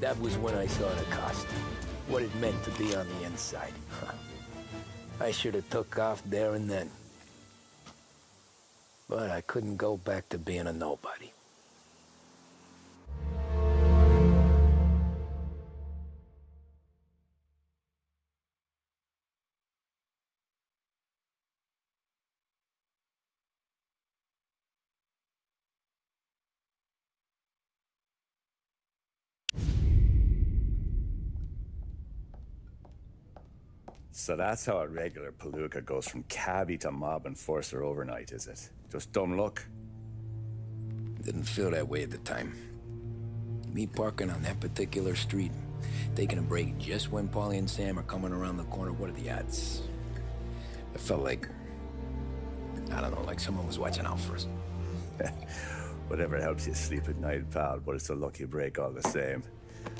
That was when I saw the cost. What it meant to be on the inside. I should have took off there and then. But I couldn't go back to being a nobody. So that's how a regular palooka goes from cabbie to mob enforcer overnight, is it? Just dumb luck? Didn't feel that way at the time. Me parking on that particular street, taking a break just when Paulie and Sam are coming around the corner, what are the odds? It felt like, I don't know, like someone was watching out for us. Whatever helps you sleep at night, pal, but it's a lucky break all the same.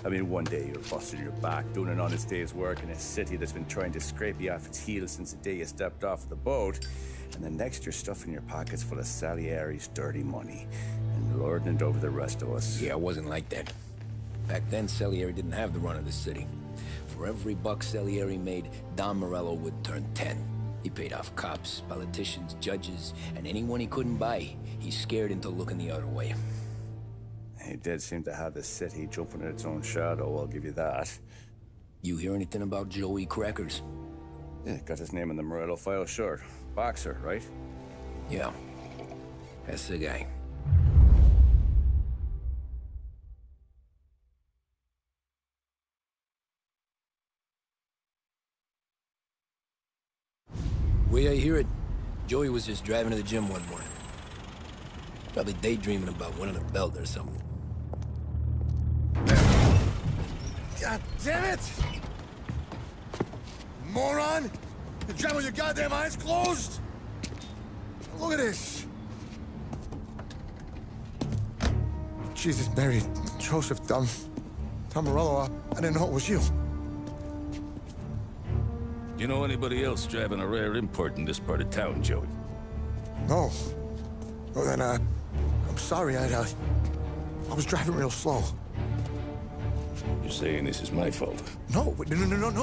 I mean, one day you're busting your back, doing an honest day's work in a city that's been trying to scrape you off its heels since the day you stepped off the boat, and the next you're stuffing your pockets full of Salieri's dirty money and lording it over the rest of us. Yeah, it wasn't like that. Back then, Salieri didn't have the run of the city. For every buck Salieri made, Don Morello would turn 10. He paid off cops, politicians, judges, and anyone he couldn't buy, he scared into looking the other way. He did seem to have the city jumping at its own shadow, I'll give you that. You hear anything about Joey Crackers? Yeah, got his name in the Morello file, sure. Boxer, right? Yeah, that's the guy. Way I hear it, Joey was just driving to the gym one morning. Probably daydreaming about winning a belt or something. God damn it! Moron! You're driving with your goddamn eyes closed? Look at this! Jesus, Mary, Joseph, Tom Morello, I didn't know it was you. You know anybody else driving a rare import in this part of town, Joey? No. Well, then, I'm sorry, I was driving real slow. You're saying this is my fault? No,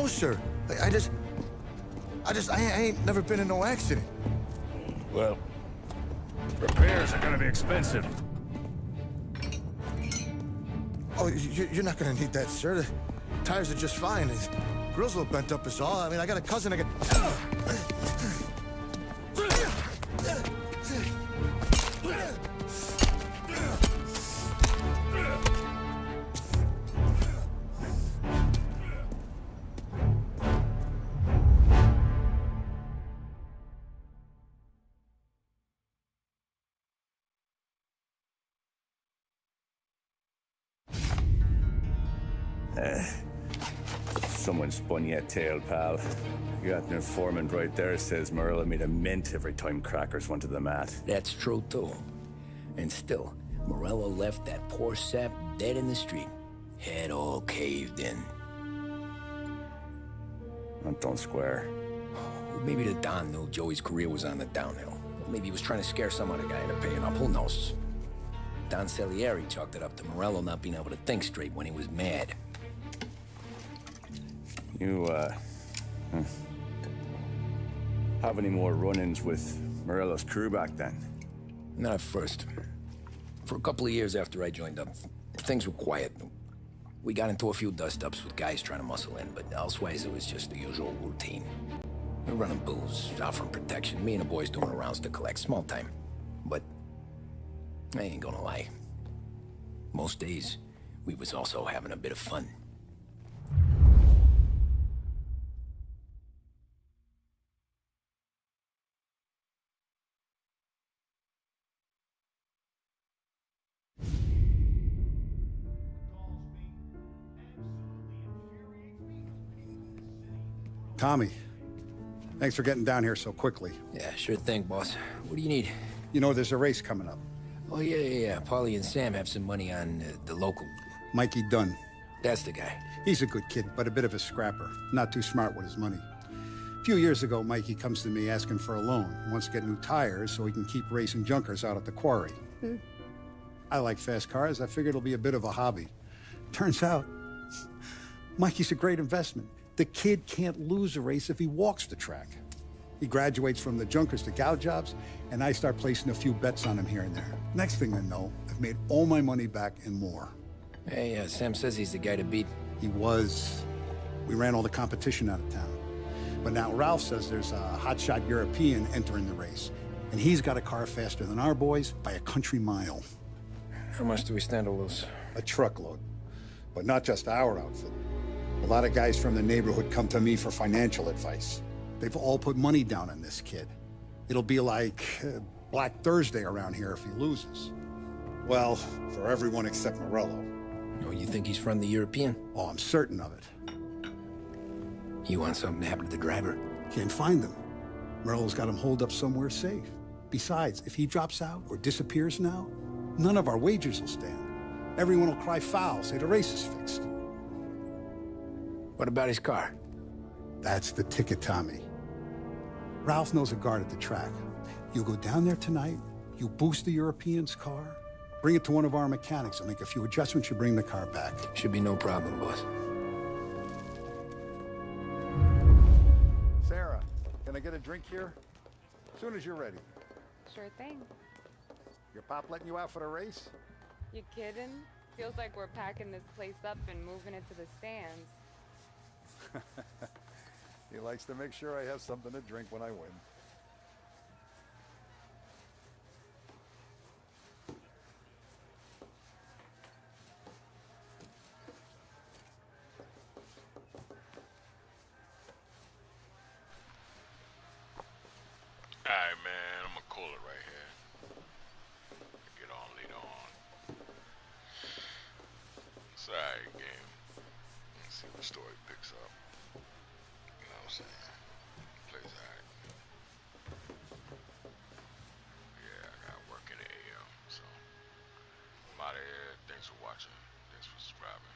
sir. I ain't never been in no accident. Well, repairs are gonna be expensive. Oh, you're not gonna need that, sir. The tires are just fine. The grill's a little bent up is all. I mean, I got a cousin that Someone spun you a tale, pal. You got an informant right there says Morello made a mint every time Crackers went to the mat. That's true, too. And still, Morello left that poor sap dead in the street. Head all caved in. That don't square. Maybe the Don knew Joey's career was on the downhill. Maybe he was trying to scare some other guy into paying up. Who knows? Don Salieri chalked it up to Morello not being able to think straight when he was mad. You, have any more run-ins with Morello's crew back then? Not at first. For a couple of years after I joined up, things were quiet. We got into a few dust-ups with guys trying to muscle in, but elsewise it was just the usual routine. We're running booze, offering protection, me and the boys doing rounds to collect, small time. But I ain't gonna lie. Most days, we was also having a bit of fun. Tommy, thanks for getting down here so quickly. Yeah, sure thing, boss. What do you need? You know, there's a race coming up. Oh, yeah. Paulie and Sam have some money on the local. Mikey Dunn. That's the guy. He's a good kid, but a bit of a scrapper. Not too smart with his money. A few years ago, Mikey comes to me asking for a loan. He wants to get new tires so he can keep racing junkers out at the quarry. I like fast cars. I figured it'll be a bit of a hobby. Turns out, Mikey's a great investment. The kid can't lose a race if he walks the track. He graduates from the junkers to gal jobs, and I start placing a few bets on him here and there. Next thing I know, I've made all my money back and more. Hey, Sam says he's the guy to beat. He was. We ran all the competition out of town. But now Ralph says there's a hotshot European entering the race, and he's got a car faster than our boys by a country mile. How much do we stand to lose? A truckload. But not just our outfit. A lot of guys from the neighborhood come to me for financial advice. They've all put money down on this kid. It'll be like Black Thursday around here if he loses. Well, for everyone except Morello. Oh, you think he's from the European? Oh, I'm certain of it. You want something to happen to the driver? Can't find him. Morello's got him holed up somewhere safe. Besides, if he drops out or disappears now, none of our wagers will stand. Everyone will cry foul, say the race is fixed. What about his car? That's the ticket, Tommy. Ralph knows a guard at the track. You go down there tonight, you boost the European's car, bring it to one of our mechanics, and make a few adjustments, you bring the car back. Should be no problem, boss. Sarah, can I get a drink here? As soon as you're ready. Sure thing. Your pop letting you out for the race? You kidding? Feels like we're packing this place up and moving it to the stands. He likes to make sure I have something to drink when I win. Alright, man, I'm gonna call it right here. Get on later on. It's alright, game. Let's see what story picks up. You know what I'm saying? Plays alright. Yeah, I got work in the AM, so I'm out of here. Thanks for watching. Thanks for subscribing.